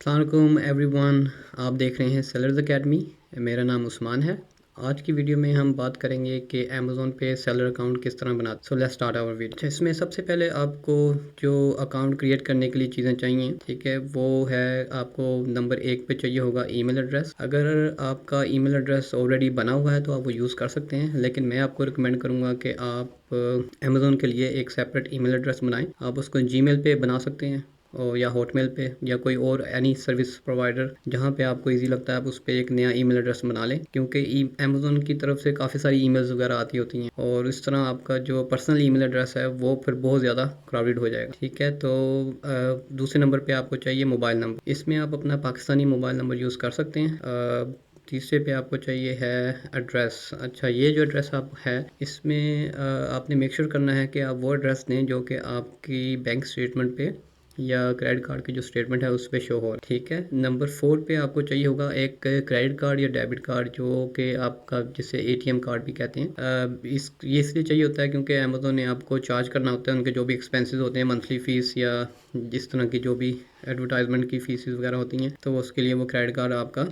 अस्सलाम एवरीवन, आप देख रहे हैं सेलर्स एकेडमी। मेरा नाम उस्मान है। आज की वीडियो में हम बात करेंगे कि अमेज़ोन पे सेलर अकाउंट किस तरह बनाते। So let's start our video. इसमें सबसे पहले आपको जो अकाउंट क्रिएट करने के लिए चीज़ें चाहिए, ठीक है, वो है आपको नंबर 1 पे चाहिए होगा ईमेल एड्रेस। अगर आपका ईमेल एड्रेस ऑलरेडी बना हुआ है तो आप वो यूज़ कर सकते हैं, लेकिन मैं आपको रिकमेंड करूँगा कि आप अमेज़ोन के लिए एक सेपरेट ईमेल एड्रेस बनाएं। आप उसको जीमेल पे बना सकते हैं और या हॉटमेल पे या कोई और एनी सर्विस प्रोवाइडर जहाँ पे आपको इजी लगता है आप उस पर एक नया ईमेल एड्रेस बना लें, क्योंकि अमेज़ोन की तरफ से काफ़ी सारी ईमेल्स वगैरह आती होती हैं और इस तरह आपका जो पर्सनल ईमेल एड्रेस है वो फिर बहुत ज़्यादा क्राउडेड हो जाएगा। ठीक है, तो दूसरे नंबर पे आपको चाहिए मोबाइल नंबर। इसमें आप अपना पाकिस्तानी मोबाइल नंबर यूज़ कर सकते हैं। तीसरे पे आपको चाहिए है एड्रेस। अच्छा, ये जो एड्रेस आप है इसमें आपने मेक श्योर करना है कि आप वो एड्रेस दें जो कि आपकी बैंक स्टेटमेंट पे या क्रेडिट कार्ड की जो स्टेटमेंट है उस पर शो हो। ठीक है, नंबर 4 पे आपको चाहिए होगा एक क्रेडिट कार्ड या डेबिट कार्ड जो कि आपका जिसे एटीएम कार्ड भी कहते हैं। ये इसलिए चाहिए होता है क्योंकि अमेज़ोन ने आपको चार्ज करना होता है उनके जो भी एक्सपेंसेस होते हैं, मंथली फ़ीस या जिस तरह की जो भी एडवर्टाइजमेंट की फीस वगैरह होती हैं, तो उसके लिए वो क्रेडिट कार्ड आपका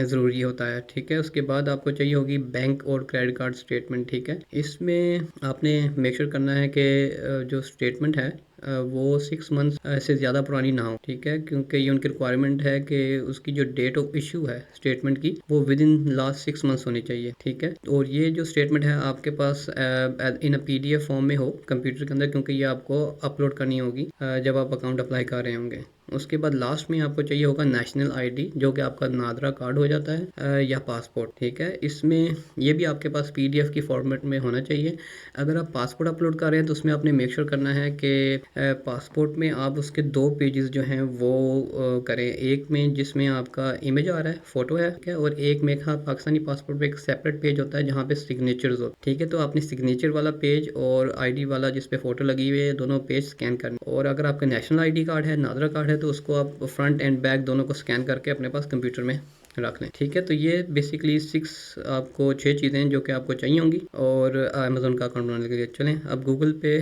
ज़रूरी होता है। ठीक है, उसके बाद आपको चाहिए होगी बैंक और क्रेडिट कार्ड स्टेटमेंट। ठीक है, इसमें आपने मेक श्योर करना है कि जो स्टेटमेंट है वो 6 मंथ्स से ज़्यादा पुरानी ना हो। ठीक है, क्योंकि ये उनकी रिक्वायरमेंट है कि उसकी जो डेट ऑफ इशू है स्टेटमेंट की वो विद इन लास्ट 6 मंथ्स होनी चाहिए। ठीक है, और ये जो स्टेटमेंट है आपके पास इन अ PDF फॉर्म में हो कंप्यूटर के अंदर, क्योंकि ये आपको अपलोड करनी होगी जब आप अकाउंट अप्लाई कर रहे होंगे। उसके बाद लास्ट में आपको चाहिए होगा नेशनल आईडी, जो कि आपका नादरा कार्ड हो जाता है या पासपोर्ट। ठीक है, इसमें ये भी आपके पास PDF की फॉर्मेट में होना चाहिए। अगर आप पासपोर्ट अपलोड कर रहे हैं तो उसमें आपने मेक श्योर करना है कि पासपोर्ट में आप उसके 2 पेजेस जो हैं वो करें। एक में जिसमें आपका इमेज आ रहा है, फोटो है, ठीक है, और एक में हाँ पाकिस्तानी पासपोर्ट पे एक सेपरेट पेज होता है जहाँ पे सिग्नेचर्स होते हैं। ठीक है, तो आपने सिग्नेचर वाला पेज और ID वाला जिस पे फोटो लगी हुई है दोनों पेज स्कैन करने। और अगर आपका नेशनल ID कार्ड है, नादरा कार्ड है, तो उसको आप फ्रंट एंड बैक दोनों को स्कैन करके अपने पास कंप्यूटर में रख लें। ठीक है, तो ये बेसिकली 6 चीज़ें जो कि आपको चाहिए होंगी और अमेज़ोन का अकाउंट बनाने के लिए। चलें अब गूगल पे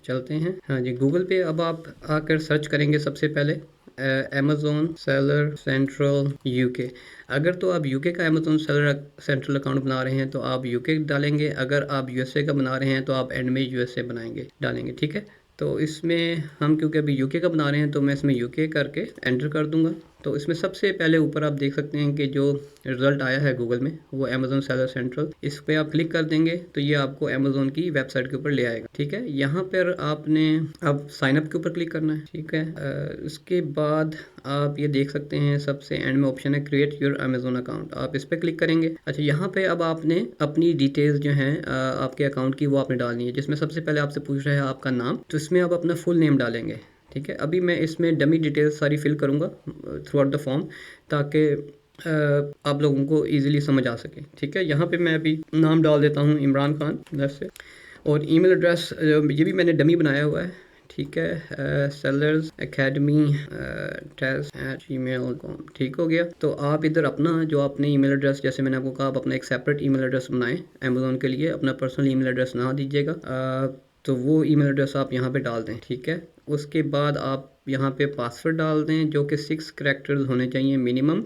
चलते हैं। हाँ जी, गूगल पे अब आप आकर सर्च करेंगे सबसे पहले अमेज़ोन सेलर सेंट्रल UK। अगर तो आप UK का अमेज़ोन सेलर सेंट्रल अकाउंट बना रहे हैं तो आप UK डालेंगे, अगर आप USA का बना रहे हैं तो आप एंड में USA डालेंगे। ठीक है, तो इसमें हम क्योंकि अभी UK का बना रहे हैं तो मैं इसमें UK करके एंटर कर दूंगा। तो इसमें सबसे पहले ऊपर आप देख सकते हैं कि जो रिज़ल्ट आया है गूगल में वो अमेज़ोन सेलर सेंट्रल, इस पर आप क्लिक कर देंगे तो ये आपको अमेज़ोन की वेबसाइट के ऊपर ले आएगा। ठीक है, यहाँ पर आपने अब साइन अप के ऊपर क्लिक करना है। ठीक है, उसके बाद आप ये देख सकते हैं सबसे एंड में ऑप्शन है क्रिएट योर अमेज़ोन अकाउंट, आप इस पर क्लिक करेंगे। अच्छा, यहाँ पे अब आपने अपनी डिटेल्स जो हैं आपके अकाउंट की वो आपने डालनी है, जिसमें सबसे पहले आपसे पूछ रहा है आपका नाम, तो इसमें आप अपना फुल नेम डालेंगे। ठीक है, अभी मैं इसमें डमी डिटेल्स सारी फिल करूँगा थ्रू आउट द फॉर्म ताकि आप लोगों को ईजिली समझ आ सके। ठीक है, यहाँ पे मैं अभी नाम डाल देता हूँ इमरान खान दस से, और ईमेल एड्रेस ये भी मैंने डमी बनाया हुआ है। ठीक है, सेलर्स एकेडमी @gmail.com। ठीक हो गया, तो आप इधर अपना जो आपने ईमेल एड्रेस, जैसे मैंने आपको कहा, आप अपना एक सेपरेट ईमेल एड्रेस बनाएं अमेज़ोन के लिए, अपना पर्सनल ईमेल एड्रेस ना दीजिएगा। तो वो ईमेल एड्रेस आप यहाँ पे डाल दें। ठीक है, उसके बाद आप यहाँ पे पासवर्ड डाल दें जो कि 6 कैरेक्टर्स होने चाहिए मिनिमम।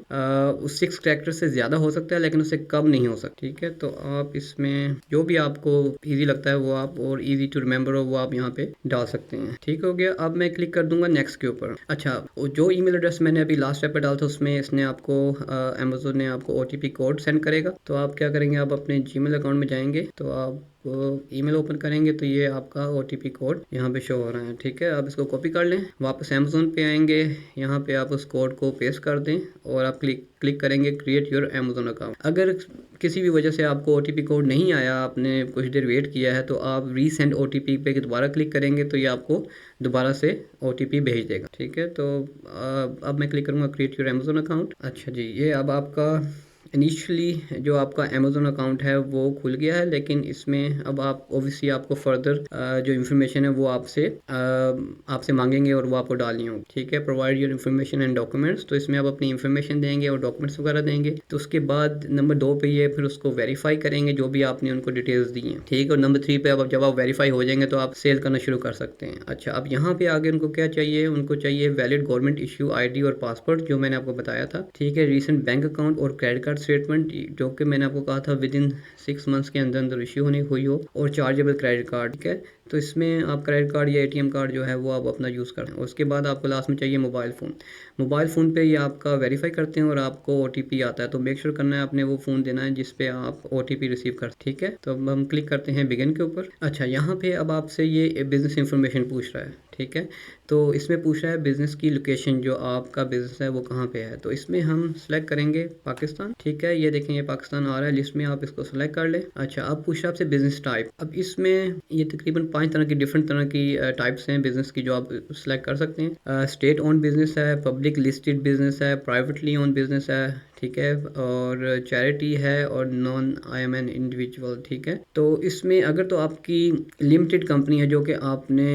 उस 6 कैरेक्टर से ज़्यादा हो सकता है लेकिन उससे कम नहीं हो सकता। ठीक है, तो आप इसमें जो भी आपको इजी लगता है वो आप, और इजी टू रिमेंबर हो, वो आप यहाँ पे डाल सकते हैं। ठीक हो गया, अब मैं क्लिक कर दूंगा नेक्स्ट के ऊपर। अच्छा, जो ईमेल एड्रेस मैंने अभी लास्ट स्टेप पे डाला था उसमें इसने आपको अमेज़ोन ने आपको OTP कोड सेंड करेगा। तो आप क्या करेंगे, आप अपने जीमेल अकाउंट में जाएंगे, तो आप ईमेल ओपन करेंगे तो ये आपका OTP कोड यहाँ पे शो हो रहा है। ठीक है, आप इसको कॉपी कर लें, वापस अमेज़ोन पे आएंगे, यहाँ पे आप उस कोड को पेस्ट कर दें और आप क्लिक करेंगे क्रिएट योर अमेज़ोन अकाउंट। अगर किसी भी वजह से आपको OTP कोड नहीं आया, आपने कुछ देर वेट किया है, तो आप रीसेंड OTP पे दोबारा क्लिक करेंगे तो ये आपको दोबारा से OTP भेज देगा। ठीक है, तो अब मैं क्लिक करूँगा क्रिएट योर अमेज़ोन अकाउंट। अच्छा जी, ये अब आपका इनिशियली जो आपका अमेज़न अकाउंट है वो खुल गया है, लेकिन इसमें अब आप ऑब्वियसली आपको फर्दर जो इन्फॉर्मेशन है वो आपसे मांगेंगे और वो आपको डालनी होगी। ठीक है, provide your information and documents, तो इसमें आप अपनी इन्फॉर्मेशन देंगे और डॉक्यूमेंट्स वगैरह देंगे। तो उसके बाद नंबर 2 पे ये फिर उसको वेरीफाई करेंगे जो भी आपने उनको डिटेल्स दी हैं। ठीक है, और नंबर 3 पे अब जब आप वेरीफाई हो जाएंगे तो आप सेल करना शुरू कर सकते हैं। अच्छा, अब यहाँ पे आगे उनको क्या चाहिए, उनको चाहिए वैलिड गवर्नमेंट इशू ID और पासपोर्ट, जो मैंने आपको बताया था। ठीक है, रीसेंट बैंक अकाउंट और क्रेडिट कार्ड स्टेटमेंट, जो कि मैंने आपको कहा था विद इन 6 मंथ्स के अंदर अंदर इशू होनी हुई हो, और चार्जेबल क्रेडिट कार्ड। ठीक है, तो इसमें आप क्रेडिट कार्ड या ATM कार्ड जो है वो आप अपना यूज़ करें। उसके बाद आपको लास्ट में चाहिए मोबाइल फ़ोन। मोबाइल फ़ोन पे ये आपका वेरीफाई करते हैं और आपको OTP आता है, तो मेक श्योर करना है आपने वो फ़ोन देना है जिस पे आप OTP रिसीव कर। ठीक है, तो अब हम क्लिक करते हैं बिगिन के ऊपर। अच्छा, यहाँ पे अब आपसे ये बिज़नेस इंफॉर्मेशन पूछ रहा है। ठीक है, तो इसमें पूछ रहा है बिज़नेस की लोकेशन, जो आपका बिज़नेस है वो कहाँ पे है। तो इसमें हम सेलेक्ट करेंगे पाकिस्तान। ठीक है, ये देखें ये पाकिस्तान आ रहा है लिस्ट में, आप इसको सेलेक्ट कर लें। अच्छा, अब पूछ रहा है आपसे बिज़नेस टाइप। अब इसमें ये तकरीबन 5 तरह की डिफरेंट तरह की टाइप्स हैं बिज़नेस की जो आप सेलेक्ट कर सकते हैं। स्टेट ओन बिज़नेस है, पब्लिक लिस्टेड बिज़नेस है, प्राइवेटली ओन बिज़नेस है। ठीक है, और चैरिटी है, और नॉन IMN इंडिविजुअल। ठीक है, तो इसमें अगर तो आपकी लिमिटेड कंपनी है जो कि आपने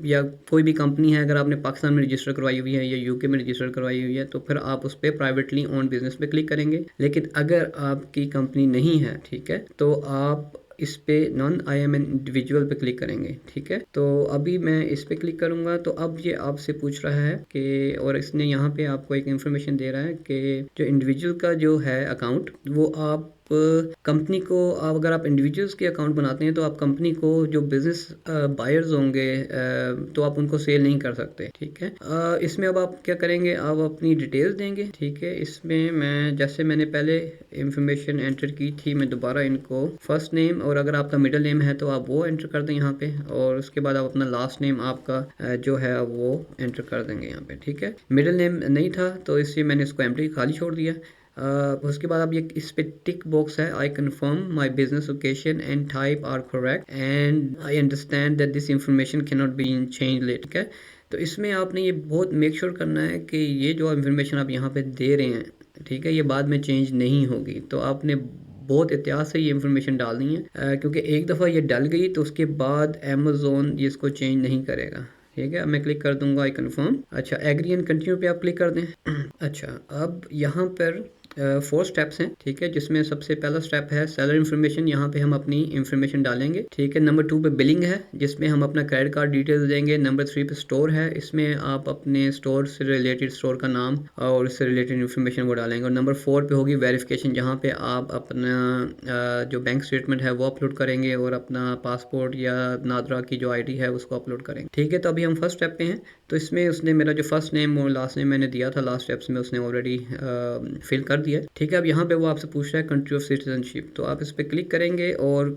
या कोई भी कंपनी है अगर आपने पाकिस्तान में रजिस्टर करवाई हुई है या UK में रजिस्टर करवाई हुई है, तो फिर आप उस पर प्राइवेटली ओन बिजनेस पे क्लिक करेंगे। लेकिन अगर आपकी कंपनी नहीं है, ठीक है, तो आप इस पे नॉन IMN इंडिविजुअल पे क्लिक करेंगे। ठीक है, तो अभी मैं इस पे क्लिक करूंगा, तो अब ये आपसे पूछ रहा है कि, और इसने यहाँ पे आपको एक इन्फॉर्मेशन दे रहा है कि जो इंडिविजुअल का जो है अकाउंट, वो आप कंपनी को, अगर आप इंडिविजुअल्स के अकाउंट बनाते हैं तो आप कंपनी को जो बिजनेस बायर्स होंगे तो आप उनको सेल नहीं कर सकते। ठीक है, इसमें अब आप क्या करेंगे, आप अपनी डिटेल्स देंगे। ठीक है, इसमें मैं जैसे मैंने पहले इंफॉर्मेशन एंटर की थी, मैं दोबारा इनको फर्स्ट नेम, और अगर आपका मिडिल नेम है तो आप वो एंटर कर दें यहाँ पे, और उसके बाद आप अपना लास्ट नेम आपका जो है वो एंटर कर देंगे यहाँ पे। ठीक है, मिडिल नेम नहीं था तो इसलिए मैंने इसको एम्प्टी खाली छोड़ दिया। उसके बाद अब ये इस पे टिक बॉक्स है, I confirm my business location and type are correct and I understand that this information can not be change late. ठीक है, तो इसमें आपने ये बहुत मेक श्योर करना है कि ये जो इंफॉर्मेशन आप यहाँ पे दे रहे हैं, ठीक है, ये बाद में चेंज नहीं होगी। तो आपने बहुत एहतियात से ये इंफॉर्मेशन डालनी है, क्योंकि एक दफ़ा ये डल गई तो उसके बाद अमेज़ोन ये इसको चेंज नहीं करेगा। ठीक है, मैं क्लिक कर दूंगा आई कन्फर्म। अच्छा, एग्री एंड कंटिन्यू पे आप क्लिक कर दें। अच्छा, अब यहाँ पर 4 स्टेप्स हैं। ठीक है, जिसमें सबसे पहला स्टेप है सेलर इन्फॉर्मेशन, यहाँ पे हम अपनी इन्फॉर्मेशन डालेंगे। ठीक है, नंबर 2 पे बिलिंग है, जिसमें हम अपना क्रेडिट कार्ड डिटेल्स देंगे। नंबर 3 पे स्टोर है, इसमें आप अपने स्टोर से रिलेटेड स्टोर का नाम और उससे रिलेटेड इन्फॉर्मेशन वो डालेंगे। और नंबर 4 पे होगी वेरिफिकेशन, जहाँ पे आप अपना जो बैंक स्टेटमेंट है वो अपलोड करेंगे और अपना पासपोर्ट या नादरा की जो ID है उसको अपलोड करेंगे। ठीक है, तो अभी हम फर्स्ट स्टेप पे हैं, तो इसमें उसने मेरा जो फर्स्ट नेम और लास्ट नेम मैंने दिया था लास्ट स्टेप्स में, उसने ऑलरेडी फिल कर दिया। ठीक है, अब यहाँ पे वो आपसे पूछ रहा है कंट्री ऑफ सिटीजनशिप, तो आप इस पर क्लिक करेंगे और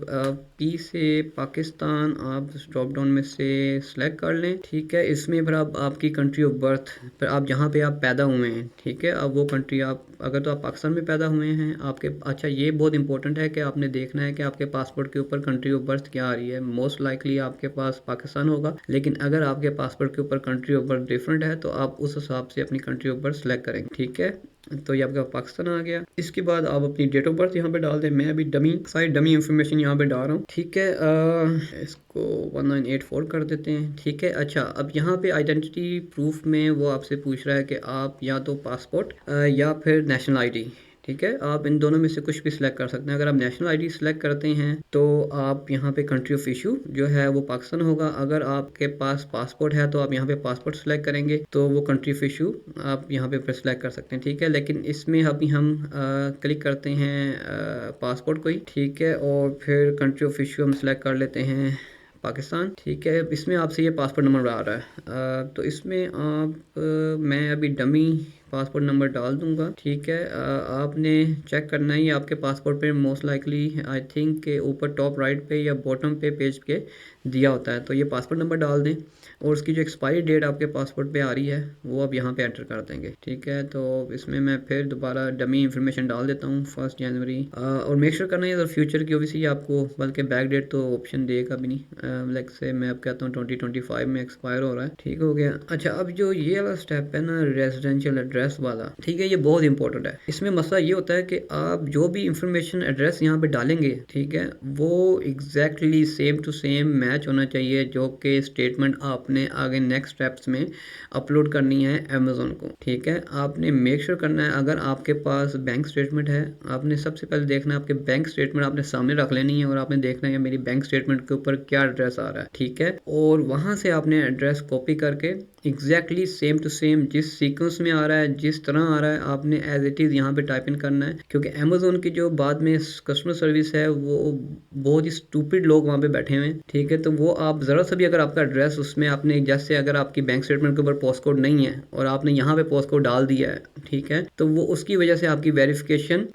P से पाकिस्तान आप ड्रॉप डाउन में से सिलेक्ट कर लें। ठीक है, इसमें फिर आप आपकी कंट्री ऑफ बर्थ, फिर आप जहाँ पे आप पैदा हुए हैं, ठीक है, अब वो कंट्री आप, अगर तो आप पाकिस्तान में पैदा हुए हैं आपके, अच्छा ये बहुत इंपॉर्टेंट है कि आपने देखना है कि आपके पासपोर्ट के ऊपर कंट्री ऑफ बर्थ क्या आ रही है। मोस्ट लाइकली आपके पास पाकिस्तान होगा, लेकिन अगर आपके पासपोर्ट के ऊपर कंट्री ऑफ बर्थ डिफरेंट है तो आप उस हिसाब से अपनी कंट्री ऑफ बर्थ सेलेक्ट करेंगे। ठीक है, तो ये आपका पाकिस्तान आ गया। इसके बाद आप अपनी डेट ऑफ बर्थ यहाँ पे डाल दें। मैं अभी सारी डमी इंफॉर्मेशन यहाँ पे डाल रहा हूँ। ठीक है, इसको 1984 कर देते हैं। ठीक है, अच्छा अब यहाँ पे आइडेंटिटी प्रूफ में वो आपसे पूछ रहा है कि आप या तो पासपोर्ट या फिर नेशनल ID, ठीक है, आप इन दोनों में से कुछ भी सिलेक्ट कर सकते हैं। अगर आप नेशनल ID सिलेक्ट करते हैं तो आप यहाँ पे कंट्री ऑफ इशू जो है वो पाकिस्तान होगा। अगर आपके पास पासपोर्ट है तो आप यहाँ पे पासपोर्ट सिलेक्ट करेंगे तो वो कंट्री ऑफ इशू आप यहाँ पे सिलेक्ट कर सकते हैं। ठीक है, लेकिन इसमें अभी हम क्लिक करते हैं पासपोर्ट को ही। ठीक है, और फिर कंट्री ऑफ इशू हम सिलेक्ट कर लेते हैं पाकिस्तान। ठीक है, इसमें आपसे ये पासपोर्ट नंबर आ रहा है, तो इसमें आप मैं अभी डमी पासपोर्ट नंबर डाल दूंगा। ठीक है, आपने चेक करना है, ये आपके पासपोर्ट पे मोस्ट लाइकली आई थिंक के ऊपर टॉप राइट पे या बॉटम पे पेज के दिया होता है, तो ये पासपोर्ट नंबर डाल दें। और उसकी जो एक्सपायरी डेट आपके पासपोर्ट पे आ रही है वो आप यहाँ पे एंटर कर देंगे। ठीक है, तो इसमें मैं फिर दोबारा डमी इंफॉर्मेशन डाल देता हूँ 1 जनवरी, और मेक श्योर करना है फ्यूचर की ओबियसली आपको, बल्कि बैक डेट तो ऑप्शन देगा भी नहीं। लाइक से मैं अब कहता हूँ 2025 में एक्सपायर हो रहा है। ठीक हो गया। अच्छा, अब जो ये वाला स्टेप है ना रेजिडेंशियल एड्रेस वाला, ठीक है, ये बहुत इंपॉर्टेंट है। इसमें मसला ये होता है कि आप जो भी इंफॉर्मेशन एड्रेस यहाँ पे डालेंगे, ठीक है, वो exactly same to same match होना चाहिए जो कि स्टेटमेंट आपने आगे नेक्स्ट स्टेप्स में अपलोड करनी है अमेजोन को। ठीक है, आपने मेक श्योर करना है अगर आपके पास बैंक स्टेटमेंट है, आपने सबसे पहले देखना है आपके बैंक स्टेटमेंट आपने सामने रख लेनी है और आपने देखना है मेरी बैंक स्टेटमेंट के ऊपर क्या एड्रेस आ रहा है। ठीक है, और वहां से आपने एड्रेस कॉपी करके एग्जैक्टली सेम टू सेम जिस सीक्वेंस में आ रहा है, जिस तरह आ रहा है, आपने एज इट इज़ यहाँ पे टाइप इन करना है। क्योंकि अमेजोन की जो बाद में कस्टमर सर्विस है वो बहुत ही स्टूपिड लोग वहाँ पे बैठे हुए हैं। ठीक है, तो वो आप ज़रा सा भी अगर आपका एड्रेस उसमें आपने जैसे अगर आपकी बैंक स्टेटमेंट के ऊपर पोस्ट कोड नहीं है और आपने यहाँ पे पोस्ट कोड डाल दिया है, ठीक है, तो वो उसकी वजह से आपकी वेरिफिकेशन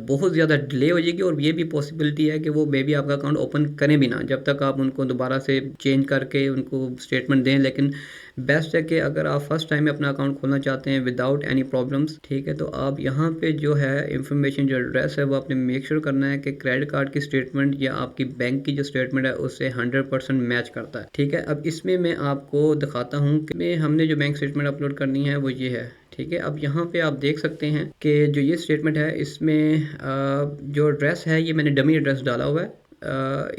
बहुत ज़्यादा डिले हो जाएगी। और ये भी पॉसिबिलिटी है कि वो मे बी आपका अकाउंट ओपन करें भी ना जब तक आप उनको दोबारा से चेंज करके उनको स्टेटमेंट दें। लेकिन बेस्ट है कि अगर आप फर्स्ट टाइम अपना अकाउंट खोलना चाहते हैं विदाउट एनी प्रॉब्लम्स, ठीक है, तो आप यहाँ पे जो है इंफॉर्मेशन जो एड्रेस है वो आपने मेक श्योर करना है कि क्रेडिट कार्ड की स्टेटमेंट या आपकी बैंक की जो स्टेटमेंट है उससे 100% मैच करता है। ठीक है, अब इसमें मैं आपको दिखाता हूँ कि हमने जो बैंक स्टेटमेंट अपलोड करनी है वो ये है। ठीक है, अब यहाँ पे आप देख सकते हैं कि जो ये स्टेटमेंट है इसमें जो एड्रेस है ये मैंने डमी एड्रेस डाला हुआ है।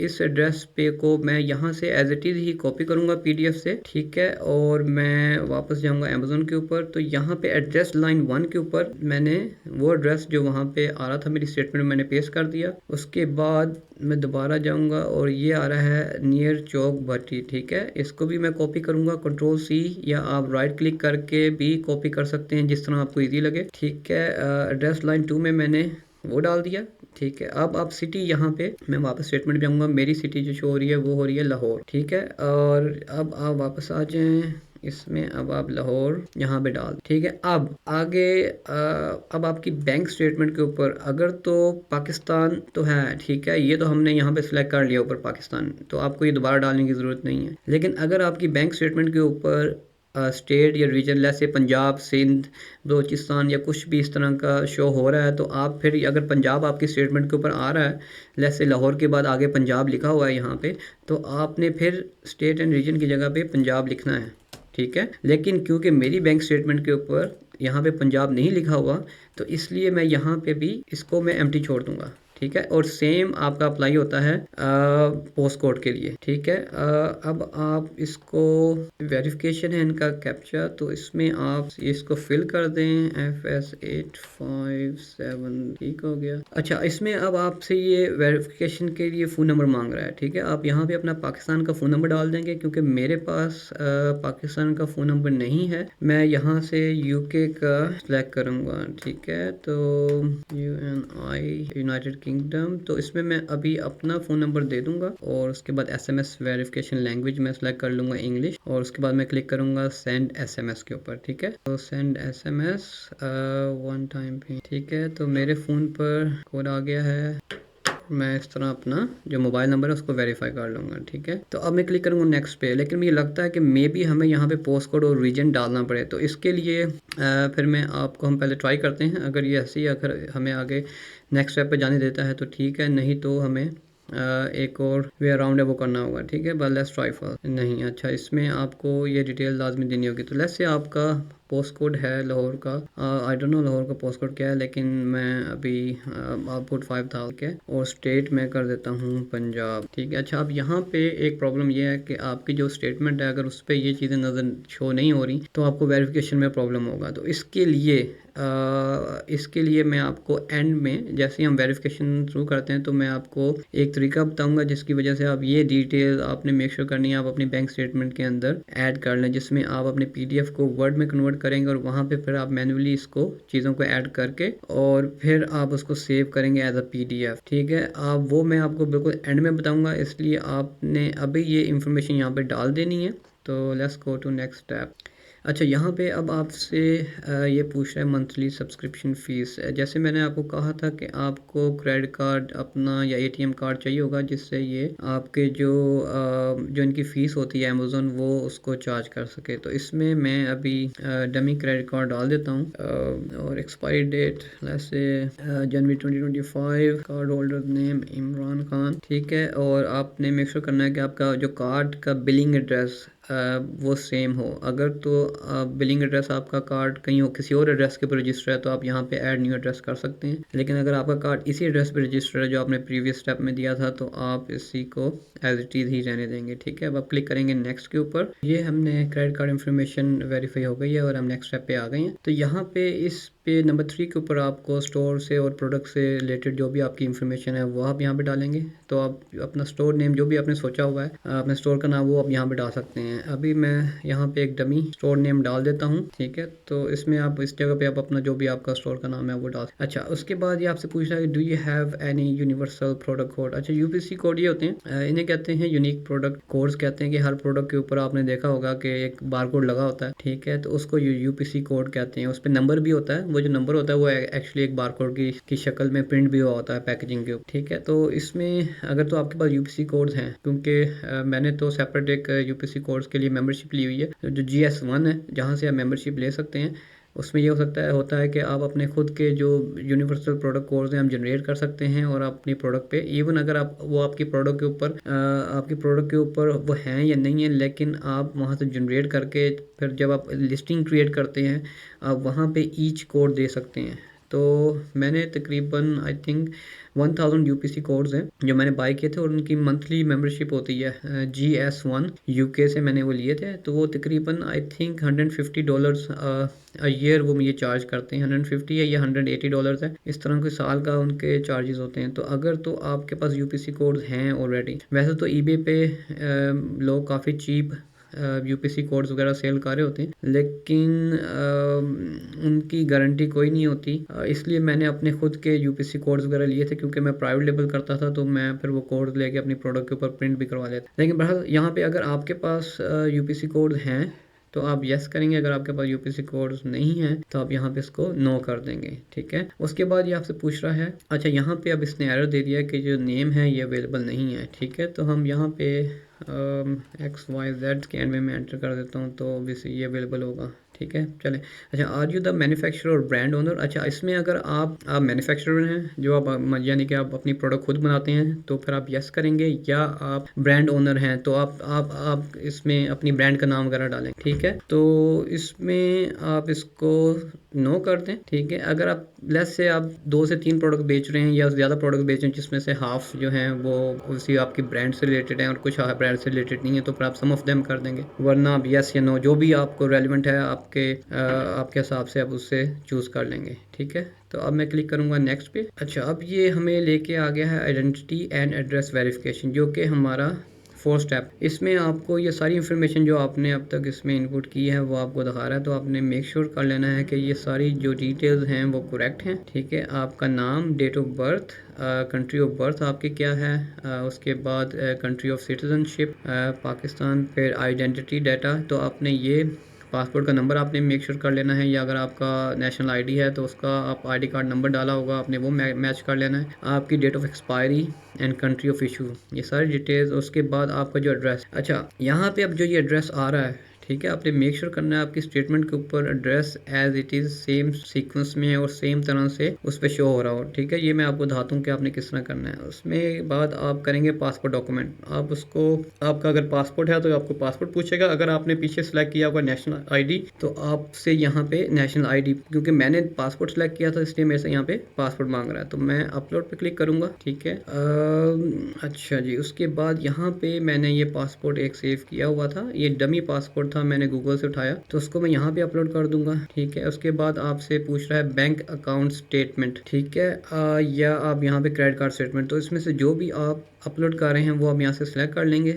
इस एड्रेस पे को मैं यहाँ से एज इट इज़ ही कॉपी करूँगा PDF से। ठीक है, और मैं वापस जाऊँगा अमेजोन के ऊपर, तो यहाँ पे एड्रेस लाइन 1 के ऊपर मैंने वो एड्रेस जो वहाँ पे आ रहा था मेरी स्टेटमेंट में मैंने पेस्ट कर दिया। उसके बाद मैं दोबारा जाऊँगा और ये आ रहा है नियर चौक भट्टी। ठीक है, इसको भी मैं कॉपी करूँगा Ctrl+C, या आप राइट क्लिक करके भी कॉपी कर सकते हैं जिस तरह आपको ईजी लगे। ठीक है, एड्रेस लाइन 2 में मैंने वो डाल दिया। ठीक है, अब आप सिटी यहाँ पे मैं वापस स्टेटमेंट पे जाऊँगा, मेरी सिटी जो शो हो रही है वो हो रही है लाहौर। ठीक है, और अब आप वापस आ जाएं इसमें, अब आप लाहौर यहाँ पे डाल। ठीक है, अब आगे अब आपकी बैंक स्टेटमेंट के ऊपर अगर तो पाकिस्तान तो है, ठीक है, ये तो हमने यहाँ पे सिलेक्ट कर लिया ऊपर पाकिस्तान, तो आपको ये दोबारा डालने की ज़रूरत नहीं है। लेकिन अगर आपकी बैंक स्टेटमेंट के ऊपर स्टेट या रीजन जैसे पंजाब, सिंध, बलोचिस्तान या कुछ भी इस तरह का शो हो रहा है, तो आप फिर अगर पंजाब आपकी स्टेटमेंट के ऊपर आ रहा है, जैसे लाहौर के बाद आगे पंजाब लिखा हुआ है यहाँ पे, तो आपने फिर स्टेट एंड रीजन की जगह पे पंजाब लिखना है। ठीक है, लेकिन क्योंकि मेरी बैंक स्टेटमेंट के ऊपर यहाँ पे पंजाब नहीं लिखा हुआ, तो इसलिए मैं यहाँ पे भी इसको मैं एम्प्टी छोड़ दूँगा। ठीक है, और सेम आपका अप्लाई होता है पोस्ट कोड के लिए। ठीक है, अब आप इसको वेरिफिकेशन है इनका कैप्चा, तो इसमें आप इसको फिल कर दें FS857। ठीक हो गया। अच्छा, इसमें अब आपसे ये वेरिफिकेशन के लिए फ़ोन नंबर मांग रहा है। ठीक है, आप यहाँ पे अपना पाकिस्तान का फ़ोन नंबर डाल देंगे, क्योंकि मेरे पास पाकिस्तान का फ़ोन नंबर नहीं है। मैं यहाँ से UK का सिलेक्ट करूँगा। ठीक है, तो UNI यूनाइटेड किंगडम, तो इसमें मैं अभी अपना फ़ोन नंबर दे दूंगा और उसके बाद SMS वेरिफिकेशन लैंग्वेज में सेलेक्ट कर लूँगा इंग्लिश, और उसके बाद मैं क्लिक करूँगा सेंड SMS के ऊपर। ठीक है, तो सेंड SMS 1 टाइम पे। ठीक है, तो मेरे फ़ोन पर कोड आ गया है, मैं इस तरह अपना जो मोबाइल नंबर है उसको वेरीफाई कर लूँगा। ठीक है, तो अब मैं क्लिक करूँगा नेक्स्ट पे, लेकिन मुझे लगता है कि मे बी हमें यहाँ पे पोस्ट कोड और रीजन डालना पड़े, तो इसके लिए फिर मैं आपको हम पहले ट्राई करते हैं। अगर ये ऐसे ही अगर हमें आगे नेक्स्ट स्टेप पे जाने देता है तो ठीक है, नहीं तो हमें एक और वे अराउंड है वो करना होगा। ठीक है, बट लेट्स ट्राई फर्स्ट। नहीं, अच्छा, इसमें आपको ये डिटेल लाजमी देनी होगी। तो लेट्स से आपका पोस्ट कोड है लाहौर का, आई डोंट नो लाहौर का पोस्ट कोड क्या है, लेकिन मैं अभी आउटपुट 5000 के, और स्टेट में कर देता हूँ पंजाब। ठीक है, अच्छा, अब यहाँ पे एक प्रॉब्लम ये है कि आपकी जो स्टेटमेंट है अगर उस पर ये चीज़ें नज़र शो नहीं हो रही तो आपको वेरिफिकेशन में प्रॉब्लम होगा। तो इसके लिए मैं आपको एंड में जैसे ही हम वेरिफिकेशन शुरू करते हैं तो मैं आपको एक तरीका बताऊंगा जिसकी वजह से आप ये डिटेल आपने मेक श्योर करनी है आप अपनी बैंक स्टेटमेंट के अंदर ऐड कर लें, जिसमें आप अपने PDF को वर्ड में कन्वर्ट करेंगे और वहाँ पे फिर आप मैन्युअली इसको चीज़ों को ऐड करके और फिर आप उसको सेव करेंगे एज अ PDF। ठीक है, आप वो मैं आपको बिल्कुल एंड में बताऊँगा, इसलिए आपने अभी ये इंफॉर्मेशन यहाँ पर डाल देनी है। तो let's go to next step. अच्छा, यहाँ पे अब आपसे ये पूछ रहा है मंथली सब्सक्रिप्शन फ़ीस। जैसे मैंने आपको कहा था कि आपको क्रेडिट कार्ड अपना या एटीएम कार्ड चाहिए होगा, जिससे ये आपके जो इनकी फ़ीस होती है अमेज़न, वो उसको चार्ज कर सके। तो इसमें मैं अभी डमी क्रेडिट कार्ड डाल देता हूँ और expiry date let's say January 2025, card holder name Imran Khan, ठीक है। और आपने मेक श्योर करना है कि आपका जो कार्ड का बिलिंग एड्रेस वो सेम हो। अगर तो बिलिंग एड्रेस आपका कार्ड कहीं हो, किसी और एड्रेस के ऊपर रजिस्टर है, तो आप यहाँ पे ऐड न्यू एड्रेस कर सकते हैं। लेकिन अगर आपका कार्ड इसी एड्रेस पे रजिस्टर है जो आपने प्रीवियस स्टेप में दिया था, तो आप इसी को एज इट इज़ ही रहने देंगे, ठीक है। अब आप क्लिक करेंगे नेक्स्ट के ऊपर। ये हमने क्रेडिट कार्ड इन्फॉर्मेशन वेरीफाई हो गई है और हम नेक्स्ट स्टेप पे आ गए हैं। तो यहाँ पे इस पे नंबर 3 के ऊपर आपको स्टोर से और प्रोडक्ट से रिलेटेड जो भी आपकी इन्फॉर्मेशन है वो आप यहाँ पे डालेंगे। तो आप अपना स्टोर नेम जो भी आपने सोचा हुआ है अपने स्टोर का नाम, वो आप यहाँ पे डाल सकते हैं। अभी मैं यहाँ पे एक डमी स्टोर नेम डाल देता हूँ, ठीक है। तो इसमें आप इस जगह पे आप अपना जो भी आपका स्टोर का नाम है वो डाल। अच्छा, उसके बाद ये आपसे पूछ रहा है do you have any universal product code. अच्छा, यूपीसी कोड ये होते हैं, इन्हें कहते हैं यूनिक प्रोडक्ट कोड्स कहते हैं। कि हर प्रोडक्ट के ऊपर आपने देखा होगा कि एक बार कोड लगा होता है, ठीक है। तो उसको यूपीसी कोड कहते हैं। उस पर नंबर भी होता है, वो जो नंबर होता है वो एक्चुअली एक बार कोड की शक्ल में प्रिंट भी हुआ होता है पैकेजिंग के ऊपर, ठीक है। तो इसमें अगर तो आपके पास यूपीसी कोड्स हैं, क्योंकि मैंने तो सेपरेट एक यूपीसी कोड्स के लिए मेंबरशिप ली हुई है, जो GS1 है, जहाँ से आप मेंबरशिप ले सकते हैं। उसमें ये होता है कि आप अपने खुद के जो यूनिवर्सल प्रोडक्ट कोड्स हैं हम जनरेट कर सकते हैं और आप अपनी प्रोडक्ट पे इवन अगर आप वो आपकी प्रोडक्ट के ऊपर वो हैं या नहीं है, लेकिन आप वहाँ से जनरेट करके फिर जब आप लिस्टिंग क्रिएट करते हैं आप वहाँ पे ईच कोड दे सकते हैं। तो मैंने तकरीबन आई थिंक 1000 यूपीसी कोड्स हैं जो मैंने बाय किए थे और उनकी मंथली मेंबरशिप होती है GS1 यूके से मैंने वो लिए थे। तो वो तकरीबन आई थिंक $150 अ ईयर वो मुझे चार्ज करते हैं। 150 है या $180 है, इस तरह के साल का उनके चार्जेस होते हैं। तो अगर तो आपके पास यूपीसी कोड्स हैं ऑलरेडी, वैसे तो ईबे पे लोग काफ़ी चीप यूपीसी कोड्स वगैरह सेल कर रहे होते हैं, लेकिन उनकी गारंटी कोई नहीं होती। इसलिए मैंने अपने खुद के यूपीसी कोड्स वगैरह लिए थे, क्योंकि मैं प्राइवेट लेबल करता था, तो मैं फिर वो कोड लेके अपनी प्रोडक्ट के ऊपर प्रिंट भी करवा लेता। लेकिन बहरहाल यहाँ पे अगर आपके पास यूपीसी कोड्स हैं तो आप यस करेंगे। अगर आपके पास यूपीसी कोड्स नहीं है तो आप यहाँ पे इसको नो कर देंगे, ठीक है। उसके बाद ये आपसे पूछ रहा है, अच्छा यहाँ पे अब इसने एरर दे दिया है कि जो नेम है ये अवेलेबल नहीं है, ठीक है। तो हम यहाँ पे XYZ कैनवे में एंटर कर देता हूँ, तो ऑब्वियसली ये अवेलेबल होगा, ठीक है। चलें, अच्छा आर यू द मैन्युफैक्चरर और ब्रांड ओनर। अच्छा, इसमें अगर आप मैन्युफैक्चरर हैं, जो आप यानी कि आप अपनी प्रोडक्ट खुद बनाते हैं, तो फिर आप यस करेंगे। या आप ब्रांड ओनर हैं तो आप इसमें अपनी ब्रांड का नाम वगैरह डालें, ठीक है। तो इसमें आप इसको नो कर दें, ठीक है। अगर आप लेस से आप 2 से 3 प्रोडक्ट बेच रहे हैं या ज़्यादा प्रोडक्ट बेच रहे हैं, जिसमें से हाफ जो हैं वो उसी आपकी ब्रांड से रिलेटेड हैं और कुछ ब्रांड से रिलेटेड नहीं है, तो फिर आप सम ऑफ देम कर देंगे। वरना आप यस या नो जो भी आपको रेलिवेंट है आपके हिसाब से आप उससे चूज़ कर लेंगे, ठीक है। तो अब मैं क्लिक करूँगा नेक्स्ट पे। अच्छा, अब ये हमें लेके आ गया है आइडेंटिटी एंड एड्रेस वेरिफिकेशन, जो कि हमारा 4 स्टेप। इसमें आपको ये सारी इन्फॉर्मेशन जो आपने अब तक इसमें इनपुट की है वो आपको दिखा रहा है। तो आपने मेक श्योर कर लेना है कि ये सारी जो डिटेल्स हैं वो करेक्ट हैं, ठीक है। आपका नाम, date of birth, country of birth आपकी क्या है, उसके बाद कंट्री ऑफ सिटीजनशिप पाकिस्तान, फिर आइडेंटिटी डाटा। तो आपने ये पासपोर्ट का नंबर आपने मेक श्योर कर लेना है, या अगर आपका नेशनल आईडी है तो उसका आप आईडी कार्ड नंबर डाला होगा, आपने वो मैच कर लेना है। आपकी date of expiry and country of issue, ये सारी डिटेल्स। उसके बाद आपका जो एड्रेस, अच्छा यहाँ पे अब जो ये एड्रेस आ रहा है, ठीक है, आपने मेक श्योर करना है आपकी स्टेटमेंट के ऊपर address as it is same sequence में है और सेम तरह से उस पर शो हो रहा हो, ठीक है। ये मैं आपको बताता हूँ कि आपने किस तरह करना है। उसमें बाद आप करेंगे पासपोर्ट डॉक्यूमेंट। आप उसको, आपका अगर पासपोर्ट है तो आपको पासपोर्ट पूछेगा। अगर आपने पीछे सेलेक्ट किया होगा नेशनल आईडी, तो आपसे यहाँ पे नेशनल आईडी, क्योंकि मैंने पासपोर्ट सेलेक्ट किया था इसलिए मेरे से यहाँ पे पासपोर्ट मांग रहा है, तो मैं अपलोड पे क्लिक करूँगा, ठीक है। अच्छा जी, उसके बाद यहाँ पे मैंने ये पासपोर्ट एक सेव किया हुआ था, ये डमी पासपोर्ट था, मैंने गूगल से उठाया, तो उसको मैं यहाँ पे अपलोड कर दूंगा, ठीक है। उसके बाद आपसे पूछ रहा है बैंक अकाउंट स्टेटमेंट, ठीक है, या आप यहाँ पे क्रेडिट कार्ड स्टेटमेंट। तो इसमें से जो भी आप अपलोड कर रहे हैं वो आप यहाँ से सिलेक्ट कर लेंगे।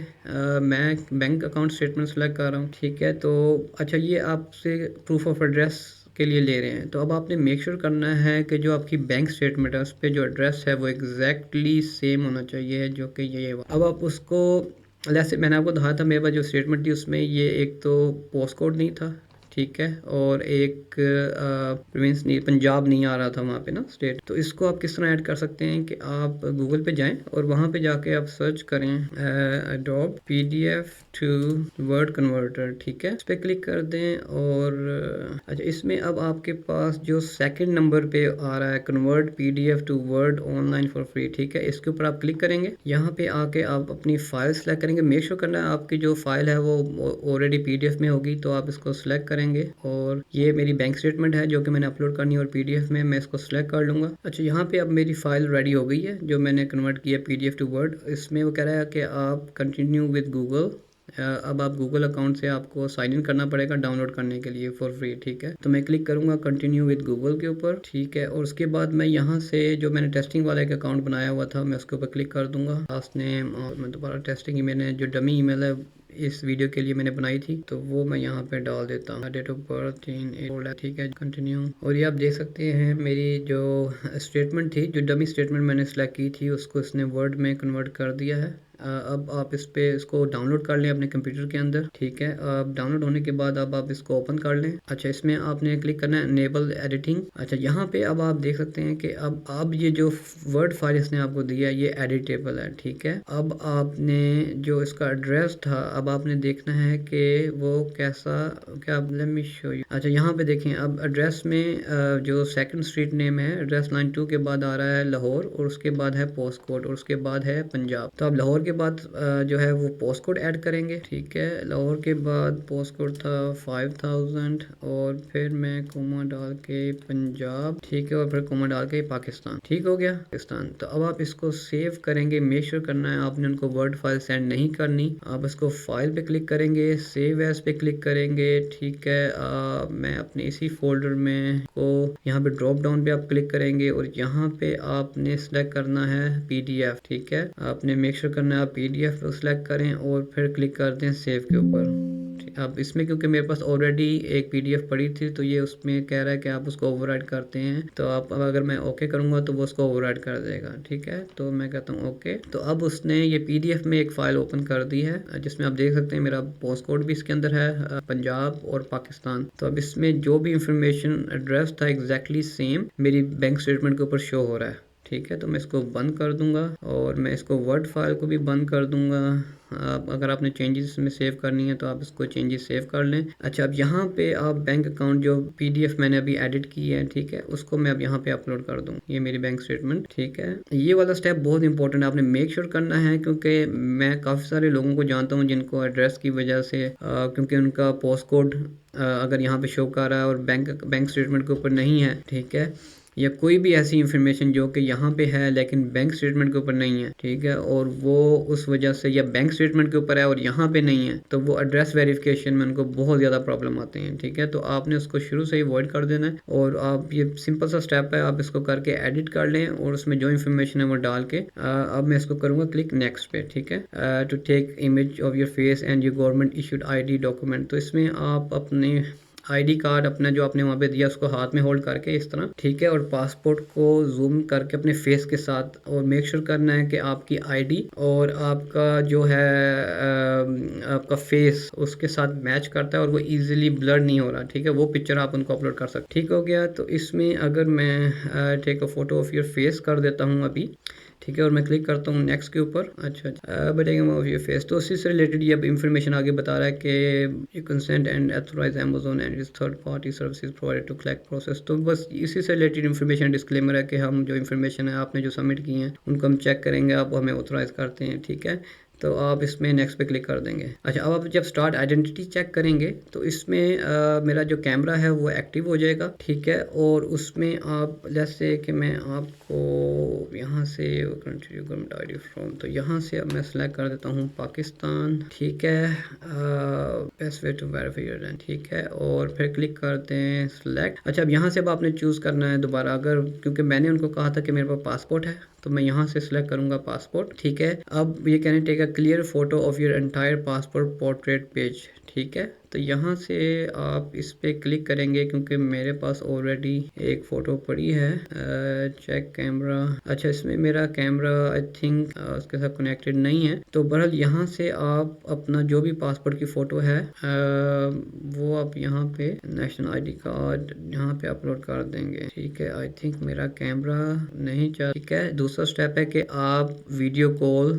मैं बैंक अकाउंट स्टेटमेंट सेलेक्ट कर रहा हूँ, ठीक है। तो अच्छा, ये आपसे प्रूफ ऑफ एड्रेस के लिए ले रहे हैं, तो अब आपने मेक श्योर करना है कि जो आपकी बैंक स्टेटमेंट है उस पर जो एड्रेस है वो एग्जैक्टली सेम होना चाहिए, जो कि ये। अब आप उसको, जैसे मैंने आपको कहा था, मेरे पास जो स्टेटमेंट थी उसमें ये एक तो पोस्ट कोड नहीं था, ठीक है, और एक प्रोविंस नहीं, पंजाब नहीं आ रहा था वहाँ पे ना, स्टेट। तो इसको आप किस तरह ऐड कर सकते हैं कि आप गूगल पे जाएं और वहाँ पे जाके आप सर्च करें Adobe PDF to word converter, ठीक है, इस पर क्लिक कर दें। और अच्छा, इसमें अब आपके पास जो सेकंड नंबर पे आ रहा है convert PDF to word online for free, ठीक है, इसके ऊपर आप क्लिक करेंगे। यहाँ पे आके आप अपनी फाइल सेलेक्ट करेंगे। मेक श्योर करना है आपकी जो फाइल है वो ऑलरेडी PDF में होगी, तो आप इसको सिलेक्ट करेंगे। और ये मेरी बैंक स्टेटमेंट है जो कि मैंने अपलोड करनी है और PDF में मैं इसको सिलेक्ट कर लूँगा। अच्छा, यहाँ पे अब मेरी फाइल रेडी हो गई है जो मैंने कन्वर्ट किया PDF टू वर्ड। इसमें वो कह रहा है कि आप कंटिन्यू विद गूगल। अब आप गूगल अकाउंट से आपको साइन इन करना पड़ेगा डाउनलोड करने के लिए फॉर फ्री, ठीक है। तो मैं क्लिक करूंगा कंटिन्यू विद गूगल के ऊपर, ठीक है। और उसके बाद मैं यहाँ से जो मैंने टेस्टिंग वाला एक अकाउंट बनाया हुआ था मैं उसके ऊपर क्लिक कर दूंगा, लास्ट नेम। और मैं दोबारा टेस्टिंग मैंने जो डमी ईमेल है इस वीडियो के लिए मैंने बनाई थी तो वो मैं यहाँ पे डाल देता हूँ। डेट ऑफ बर्थ 3/8, ठीक है, कंटिन्यू। और ये आप देख सकते हैं मेरी जो स्टेटमेंट थी, जो डमी स्टेटमेंट मैंने सेलेक्ट की थी उसको इसने वर्ड में कन्वर्ट कर दिया है। अब आप इसको डाउनलोड कर लें अपने कंप्यूटर के अंदर, ठीक है। अब डाउनलोड होने के बाद अब आप इसको ओपन कर लें। अच्छा, इसमें आपने क्लिक करना है इनेबल एडिटिंग। अच्छा, यहाँ पे अब आप देख सकते हैं कि अब ये जो वर्ड फाइल इसने आपको दिया ये एडिटेबल है, ठीक है। अब आपने जो इसका एड्रेस था अब आपने देखना है कि वो कैसा, क्या, लेट मी शो यू। अच्छा, यहाँ पे देखें अब एड्रेस में जो सेकंड स्ट्रीट नेम है, एड्रेस लाइन 2 के बाद आ रहा है लाहौर और उसके बाद है पोस्ट कोड और उसके बाद है पंजाब। तो अब लाहौर के बाद जो है वो पोस्ट कोड ऐड करेंगे, ठीक है। लाहौर के बाद पोस्ट कोड था 5000 और फिर मैं कोमा डाल के पंजाब, ठीक है, और फिर कोमा डाल के पाकिस्तान, ठीक हो गया, पाकिस्तान। तो अब आप इसको सेव करेंगे। मेक श्योर करना है आपने उनको वर्ड फाइल सेंड नहीं करनी। आप इसको फाइल पे क्लिक करेंगे, सेव एज पे क्लिक करेंगे, ठीक है। मैं अपने इसी फोल्डर में को यहाँ पे ड्रॉप डाउन पे आप क्लिक करेंगे और यहाँ पे आपने सेलेक्ट करना है PDF, ठीक है। आपने मेक श्योर करना है आप PDF को सिलेक्ट करें और फिर क्लिक कर दें सेव के ऊपर। अब इसमें क्योंकि मेरे पास ऑलरेडी एक PDF पड़ी थी तो ये उसमें कह रहा है कि आप उसको ओवरराइड करते हैं, तो आप अब अगर मैं ओके करूंगा तो वो उसको ओवरराइड कर देगा, ठीक है। तो मैं कहता हूँ ओके। तो अब उसने ये PDF में एक फाइल ओपन कर दी है जिसमें आप देख सकते हैं मेरा पोस्ट कोड भी इसके अंदर है, पंजाब और पाकिस्तान। तो अब इसमें जो भी इंफॉर्मेशन एड्रेस था एग्जैक्टली सेम मेरी बैंक स्टेटमेंट के ऊपर शो हो रहा है, ठीक है। तो मैं इसको बंद कर दूंगा और मैं इसको वर्ड फाइल को भी बंद कर दूंगा। अगर आपने चेंजेस इसमें सेव करनी है तो आप इसको चेंजेस सेव कर लें। अच्छा, अब यहाँ पे आप बैंक अकाउंट जो PDF मैंने अभी एडिट की है, ठीक है, उसको मैं अब यहाँ पे अपलोड कर दूँ। ये मेरी बैंक स्टेटमेंट, ठीक है। ये वाला स्टेप बहुत इंपॉर्टेंट है, आपने मेक श्योर करना है क्योंकि मैं काफ़ी सारे लोगों को जानता हूँ जिनको एड्रेस की वजह से क्योंकि उनका पोस्ट कोड अगर यहाँ पे शो कर रहा है और बैंक स्टेटमेंट के ऊपर नहीं है, ठीक है, या कोई भी ऐसी इंफॉर्मेशन जो कि यहाँ पे है लेकिन बैंक स्टेटमेंट के ऊपर नहीं है, ठीक है, और वो उस वजह से या बैंक स्टेटमेंट के ऊपर है और यहाँ पे नहीं है तो वो एड्रेस वेरिफिकेशन में उनको बहुत ज़्यादा प्रॉब्लम आती है, ठीक है। तो आपने उसको शुरू से ही अवॉइड कर देना है और आप ये सिंपल सा स्टेप है, आप इसको करके एडिट कर लें और उसमें जो इन्फॉर्मेशन है वो डाल के अब मैं इसको करूँगा क्लिक नेक्स्ट पे, ठीक है। To take image of your face and your government issued ID document. तो इसमें आप अपने ID कार्ड अपना जो आपने वहाँ पे दिया उसको हाथ में होल्ड करके इस तरह, ठीक है, और पासपोर्ट को जूम करके अपने फेस के साथ और मेक श्योर करना है कि आपकी ID और आपका जो है आपका फेस उसके साथ मैच करता है और वो इजीली ब्लर नहीं हो रहा, ठीक है। वो पिक्चर आप उनको अपलोड कर सकते, ठीक हो गया। तो इसमें अगर मैं take a photo of your face कर देता हूँ अभी, ठीक है, और मैं क्लिक करता हूँ नेक्स्ट के ऊपर। अच्छा, बटेगा ऑफ योर फेस। तो उसी से रिलेटेड ये अब इंफॉर्मेशन आगे बता रहा है कि you consent and authorize Amazon and is third party services provided to collect process. तो बस इसी से रिलेटेड इंफॉर्मेशन डिस्क्लेमर है कि हम जो इंफॉर्मेशन है आपने जो सबमिट की हैं उनको हम चेक करेंगे, आप हमें ऑथराइज करते हैं, ठीक है। तो आप इसमें नेक्स्ट पे क्लिक कर देंगे। अच्छा, अब आप जब स्टार्ट आइडेंटिटी चेक करेंगे तो इसमें मेरा जो कैमरा है वो एक्टिव हो जाएगा, ठीक है। और उसमें आप जैसे कि मैं आपको यहाँ से कंट्री गवर्नमेंट ID फ्रॉम, तो यहाँ से अब मैं सेलेक्ट कर देता हूँ पाकिस्तान, ठीक है। Best way to verify your identity, ठीक है, और फिर क्लिक करते हैं सेलेक्ट। अच्छा, अब यहाँ से अब आपने चूज़ करना है दोबारा, अगर क्योंकि मैंने उनको कहा था कि मेरे पास पासपोर्ट है तो मैं यहाँ से सिलेक्ट करूँगा पासपोर्ट, ठीक है। अब ये कहने take a clear photo of your entire passport portrait page, ठीक है। तो यहाँ से आप इस पे क्लिक करेंगे क्योंकि मेरे पास ऑलरेडी एक फ़ोटो पड़ी है। चेक कैमरा, अच्छा इसमें मेरा कैमरा आई थिंक उसके साथ कनेक्टेड नहीं है। तो बहरहाल यहाँ से आप अपना जो भी पासपोर्ट की फ़ोटो है वो आप यहाँ पे नेशनल आईडी कार्ड यहाँ पे अपलोड कर देंगे। ठीक है, आई थिंक मेरा कैमरा नहीं चल। ठीक है, दूसरा स्टेप है कि आप video call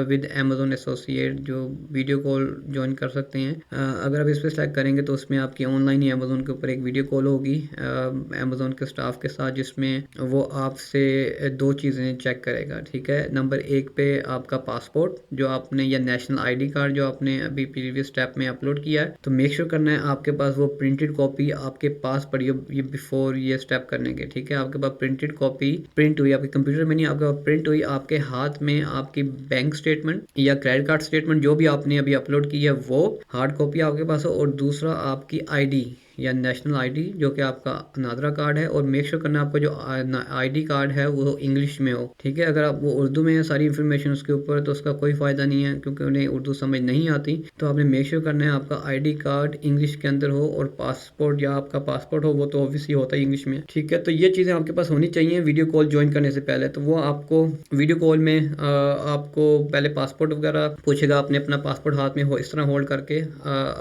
with Amazon associate जो वीडियो कॉल ज्वाइन कर सकते हैं। अगर आप इस पर सेलेक्ट करेंगे तो उसमें आपकी ऑनलाइन ही अमेजोन के ऊपर एक वीडियो कॉल होगी अमेजोन के स्टाफ के साथ, जिसमें वो आपसे दो चीज़ें चेक करेगा। ठीक है, नंबर एक पे आपका पासपोर्ट जो आपने या नेशनल आईडी कार्ड जो आपने अभी प्रीवियस स्टेप में अपलोड किया है, तो मेक श्योर करना है आपके पास वो प्रिंटेड कॉपी आपके पास पड़ी हो ये बिफोर ये स्टेप करने के। ठीक है, आपके पास प्रिंटेड कॉपी प्रिंट हुई, आपके कंप्यूटर में नहीं, आपके पास प्रिंट हुई, आपके हाथ में आपकी बैंक स्टेटमेंट या क्रेडिट कार्ड स्टेटमेंट जो भी आपने अभी अपलोड की है वो हार्ड कॉपी आपके पास हो, और दूसरा आपकी आईडी या नेशनल आईडी जो कि आपका नादरा कार्ड है। और मेक श्योर करना आपका जो आईडी कार्ड है वो इंग्लिश में हो। ठीक है, अगर आप वो उर्दू में है सारी इन्फॉर्मेशन उसके ऊपर तो उसका कोई फ़ायदा नहीं है क्योंकि उन्हें उर्दू समझ नहीं आती। तो आपने मेक श्योर करना है आपका आईडी कार्ड इंग्लिश के अंदर हो, और पासपोर्ट या आपका पासपोर्ट हो वो तो ऑब्वियसली होता है इंग्लिश में। ठीक है, तो ये चीज़ें आपके पास होनी चाहिए वीडियो कॉल ज्वाइन करने से पहले। तो वो आपको वीडियो कॉल में आपको पहले पासपोर्ट वगैरह पूछेगा, आपने अपना पासपोर्ट हाथ में हो इस तरह होल्ड करके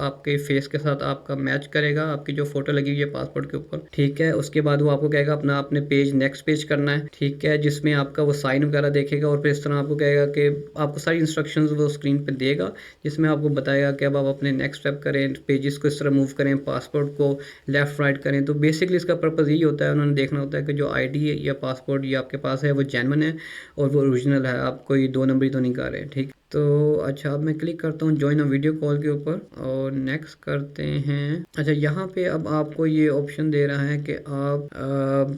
आपके फेस के साथ आपका मैच करेगा आपकी जो फोटो लगी हुई है पासपोर्ट के ऊपर। ठीक है, उसके बाद वो आपको कहेगा अपना आपने पेज नेक्स्ट पेज करना है। ठीक है, जिसमें आपका वो साइन वगैरह देखेगा, और फिर इस तरह आपको कहेगा कि आपको सारी इंस्ट्रक्शंस वो स्क्रीन पे देगा, जिसमें आपको बताएगा कि अब आप अपने नेक्स्ट स्टेप करें, पेजेस को इस तरह मूव करें, पासपोर्ट को लेफ्ट राइट करें। तो बेसिकली इसका पर्पज़ यही होता है, उन्होंने देखना होता है कि जो आईडी या पासपोर्ट ये आपके पास है वो जेन्युइन है और वो ओरिजिनल है, आप कोई दो नंबरी तो नहीं कर रहे। ठीक, तो अच्छा अब मैं क्लिक करता हूँ ज्वाइन अ वीडियो कॉल के ऊपर और नेक्स्ट करते हैं। अच्छा, यहाँ पे अब आपको ये ऑप्शन दे रहा है कि आप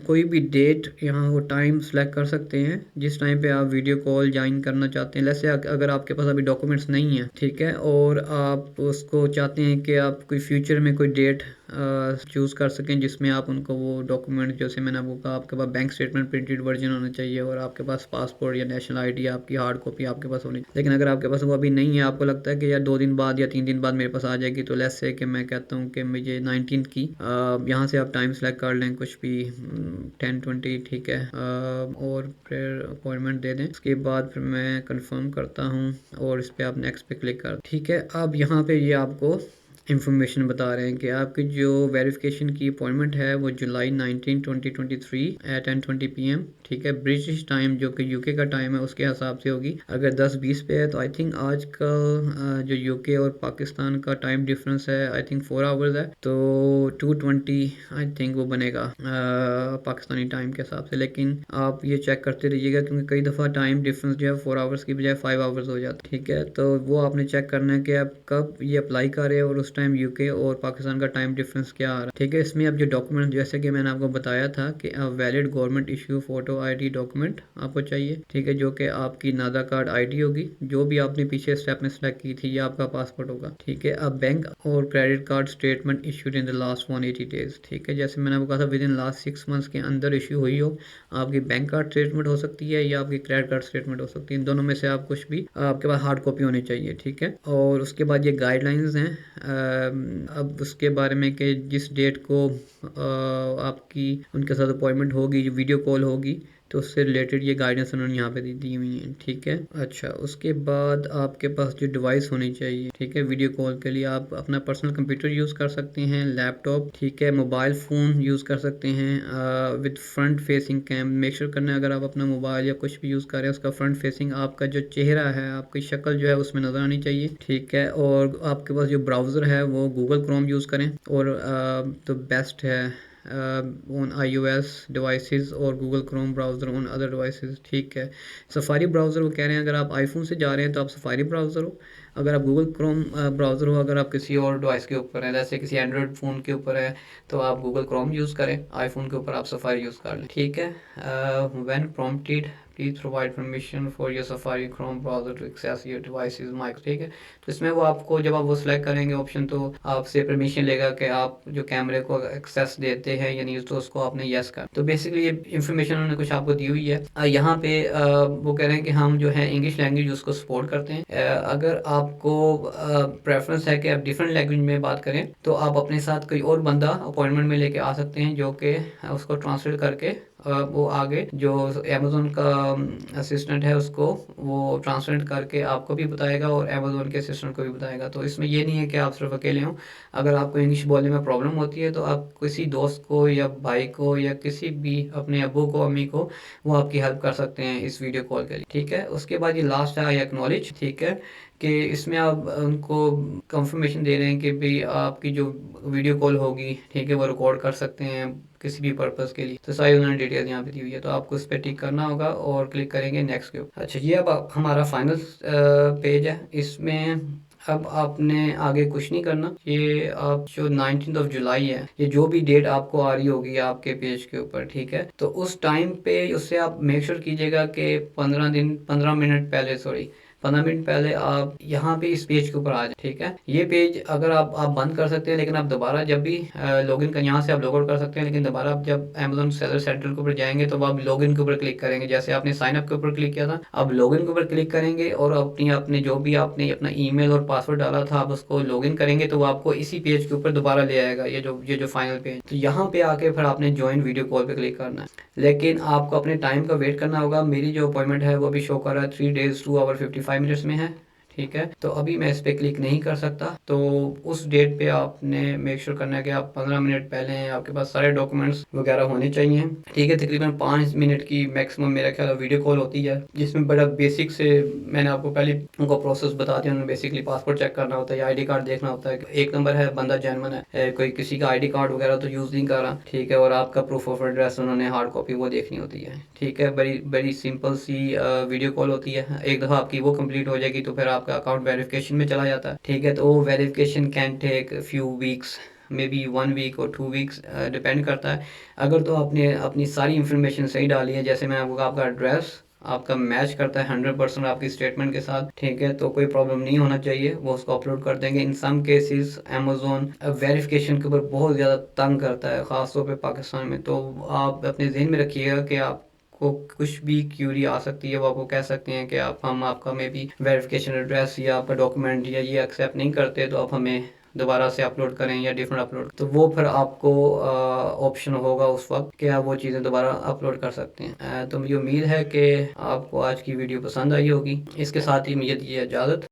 कोई भी डेट यहाँ वो टाइम सेलेक्ट कर सकते हैं जिस टाइम पे आप वीडियो कॉल ज्वाइन करना चाहते हैं। जैसे अगर आपके पास अभी डॉक्यूमेंट्स नहीं है, ठीक है, और आप उसको चाहते हैं कि आप कोई फ्यूचर में कोई डेट चूज़ कर सकें जिसमें आप उनको वो डॉक्यूमेंट, जैसे मैंने आपको कहा आपके पास बैंक स्टेटमेंट प्रिंटेड वर्जन होना चाहिए और आपके पास पासपोर्ट या नेशनल आईडी आपकी हार्ड कॉपी आपके पास होनी। लेकिन अगर आपके पास वो अभी नहीं है, आपको लगता है कि यार 2 दिन बाद या 3 दिन बाद मेरे पास आ जाएगी, तो लेट्स से कि मैं कहता हूँ कि मुझे 19 की यहाँ से आप टाइम सेलेक्ट कर लें कुछ भी 10-20, ठीक है, और फिर अपॉइंटमेंट दे दें। उसके बाद फिर मैं कंफर्म करता हूँ और इस पर आप नेक्स्ट पे क्लिक कर। ठीक है, अब यहाँ पे ये आपको इन्फॉर्मेशन बता रहे हैं कि आपकी जो वेरिफिकेशन की अपॉइंटमेंट है वो जुलाई 19, 2023 एट 10:20 PM, ठीक है, ब्रिटिश टाइम जो कि यूके का टाइम है उसके हिसाब से होगी। अगर 10:20 पे है तो आई थिंक आजकल जो यूके और पाकिस्तान का टाइम डिफरेंस है आई थिंक 4 आवर्स है, तो 2:20 आई थिंक वो बनेगा पाकिस्तानी टाइम के हिसाब से। लेकिन आप ये चेक करते रहिएगा क्योंकि कई दफ़ा टाइम डिफरेंस जो है 4 आवर्स की बजाय 5 आवर्स हो जाता है। ठीक है, तो वो आपने चेक करना है कि आप कब ये अप्लाई कर रहे हैं और उस टाइम यूके और पाकिस्तान का टाइम डिफरेंस क्या आ रहा है। ठीक है, इसमें अब जो डॉक्यूमेंट जैसे कि मैंने आपको बताया था कि valid government issue photo ID document आपको चाहिए। ठीक है, जो कि आपकी नादा कार्ड आईडी होगी, जो भी आपने पीछे स्टेप में सेलेक्ट की थी, ये आपका पासपोर्ट होगा। ठीक है, अब बैंक और credit card statement issued in the last 180 days. ठीक है, जैसे मैंने आपको कहा था विद इन लास्ट 6 मंथ्स के अंदर इशू हुई हो। आपकी बैंक कार्ड स्टेटमेंट हो सकती है या आपकी क्रेडिट कार्ड स्टेटमेंट हो सकती है, इन दोनों में से आप कुछ भी, आपके पास हार्ड कॉपी होनी चाहिए। ठीक है, और उसके बाद ये गाइडलाइंस हैं अब उसके बारे में कि जिस डेट को आपकी उनके साथ अपॉइंटमेंट होगी, वीडियो कॉल होगी, तो उससे रिलेटेड ये गाइडेंस उन्होंने यहाँ पे दी हुई है। ठीक है, अच्छा उसके बाद आपके पास जो डिवाइस होनी चाहिए, ठीक है, वीडियो कॉल के लिए आप अपना पर्सनल कंप्यूटर यूज़ कर सकते हैं, लैपटॉप, ठीक है, मोबाइल फ़ोन यूज़ कर सकते हैं with front facing cam. Make sure करना है अगर आप अपना मोबाइल या कुछ भी यूज़ कर रहे हैं उसका फ्रंट फेसिंग आपका जो चेहरा है, आपकी शक्ल जो है उसमें नज़र आनी चाहिए। ठीक है, और आपके पास जो ब्राउज़र है वो गूगल क्रोम यूज़ करें, और तो बेस्ट है ऑन iOS डिवाइसेस और Google Chrome browser on other devices. ठीक है, सफारी ब्राउज़र वो कह रहे हैं अगर आप आईफोन से जा रहे हैं तो आप सफारी ब्राउज़र हो, अगर आप गूगल क्रोम ब्राउज़र हो, अगर आप किसी और डिवाइस के ऊपर है जैसे किसी एंड्रॉयड फ़ोन के ऊपर है तो आप गूगल क्रोम यूज़ करें, आईफोन के ऊपर आप सफारी यूज़ कर लें। ठीक है, when prompted please provide permission for your Safari Chrome browser to access your devices mic. ठीक है, तो इसमें वो आपको जब आप वो सिलेक्ट करेंगे ऑप्शन तो आपसे परमिशन लेगा कि आप जो कैमरे को एक्सेस देते हैं या नहीं, तो उसको आपने यस कर। तो बेसिकली ये इन्फॉर्मेशन उन्होंने कुछ आपको दी हुई है। यहाँ पे वो कह रहे हैं कि हम जो है इंग्लिश लैंग्वेज उसको सपोर्ट करते हैं। अगर आप आपको प्रेफरेंस है कि आप डिफरेंट लैंग्वेज में बात करें तो आप अपने साथ कोई और बंदा अपॉइंटमेंट में लेके आ सकते हैं जो कि उसको ट्रांसलेट करके वो आगे जो अमेज़ोन का असिस्टेंट है उसको वो ट्रांसलेट करके आपको भी बताएगा और अमेज़ोन के असिस्टेंट को भी बताएगा। तो इसमें ये नहीं है कि आप सिर्फ अकेले हों। अगर आपको इंग्लिश बोलने में प्रॉब्लम होती है तो आप किसी दोस्त को या भाई को या किसी भी अपने अब्बू को अम्मी को वो आपकी हेल्प कर सकते हैं इस वीडियो कॉल के लिए, ठीक है। उसके बाद ये लास्ट है आई एक्नॉलेज, ठीक है, कि इसमें आप उनको कंफर्मेशन दे रहे हैं कि भाई आपकी जो वीडियो कॉल होगी, ठीक है, वो रिकॉर्ड कर सकते हैं किसी भी पर्पज़ के लिए। तो सारी उन्होंने डिटेल यहाँ पे दी हुई है, तो आपको इस पर टिक करना होगा और क्लिक करेंगे नेक्स्ट के ऊपर। अच्छा, ये अब हमारा फाइनल पेज है। इसमें अब आपने आगे कुछ नहीं करना। ये आप जो 19 जुलाई है, ये जो भी डेट आपको आ रही होगी आपके पेज के ऊपर, ठीक है, तो उस टाइम पे उससे आप मेक श्योर कीजिएगा कि 15 मिनट पहले, सॉरी 15 मिनट पहले आप यहाँ पे इस पेज के ऊपर आ जाए, ठीक है। ये पेज अगर आप बंद कर सकते हैं, लेकिन आप दोबारा जब भी लॉगिन का यहाँ से आप लॉगआउट कर सकते हैं, लेकिन दोबारा आप जब अमेजोन सेलर सेंटर के ऊपर जाएंगे तो आप लॉगिन के ऊपर क्लिक करेंगे। जैसे आपने साइन अप के ऊपर क्लिक किया था, अब लॉगिन के ऊपर क्लिक करेंगे और अपने जो भी आपने अपना ईमेल और पासवर्ड डाला था आप उसको लॉगिन करेंगे तो वो आपको इसी पेज के ऊपर दोबारा ले आएगा, ये जो फाइनल पेज। तो यहाँ पे आके फिर आपने ज्वाइन वीडियो कॉल पे क्लिक करना है, लेकिन आपको अपने टाइम का वेट करना होगा। मेरी जो अपॉइंटमेंट है वो अभी शो कर रहा है 3 days 2 hour 55 मिनट्स में है, ठीक है। तो अभी मैं इस पर क्लिक नहीं कर सकता। तो उस डेट पे आपने मेक श्योर करना है कि आप 15 मिनट पहले हैं, आपके पास सारे डॉक्यूमेंट्स वगैरह होने चाहिए, ठीक है। तकरीबन 5 मिनट की मैक्सिमम मेरा ख्याल वीडियो कॉल होती है, जिसमें बड़ा बेसिक से मैंने आपको पहले उनको प्रोसेस बता दिया। उन्होंने बेसिकली पासपोर्ट चेक करना होता है, आई डी कार्ड देखना होता है। एक नंबर है बंदा जेन्युइन है, कोई किसी का ID कार्ड वगैरह तो यूज़ नहीं कर रहा, ठीक है। और आपका प्रूफ ऑफ एड्रेस उन्होंने हार्ड कॉपी वो देखनी होती है, ठीक है। बड़ी बड़ी सिंपल सी वीडियो कॉल होती है। एक दफ़ा आपकी वो कंप्लीट हो जाएगी तो फिर आपका अकाउंट वेरिफिकेशन में चला जाता है, ठीक है। तो वो verification can take few weeks, maybe 1 week और 2 weeks, डिपेंड करता है। अगर तो आपने अपनी सारी इन्फॉर्मेशन सही डाली है, जैसे मैं आपको आपका एड्रेस आपका मैच करता है 100% आपकी स्टेटमेंट के साथ, ठीक है, तो कोई प्रॉब्लम नहीं होना चाहिए, वो उसको अपलोड कर देंगे। इन सम केसेस अमेजोन वेरिफिकेशन के ऊपर बहुत ज़्यादा तंग करता है, ख़ासतौर पे पाकिस्तान में। तो आप अपने जहन में रखिएगा कि आप को कुछ भी क्यूरी आ सकती है, वो आपको कह सकते हैं कि हम आपका मे बी वेरिफिकेशन एड्रेस या आपका डॉक्यूमेंट या ये एक्सेप्ट नहीं करते, तो आप हमें दोबारा से अपलोड करें या डिफरेंट अपलोड। तो वो फिर आपको ऑप्शन होगा उस वक्त कि आप वो चीज़ें दोबारा अपलोड कर सकते हैं। तो मुझे उम्मीद है कि आपको आज की वीडियो पसंद आई होगी। इसके साथ ही मुझे दीजिए इजाज़त।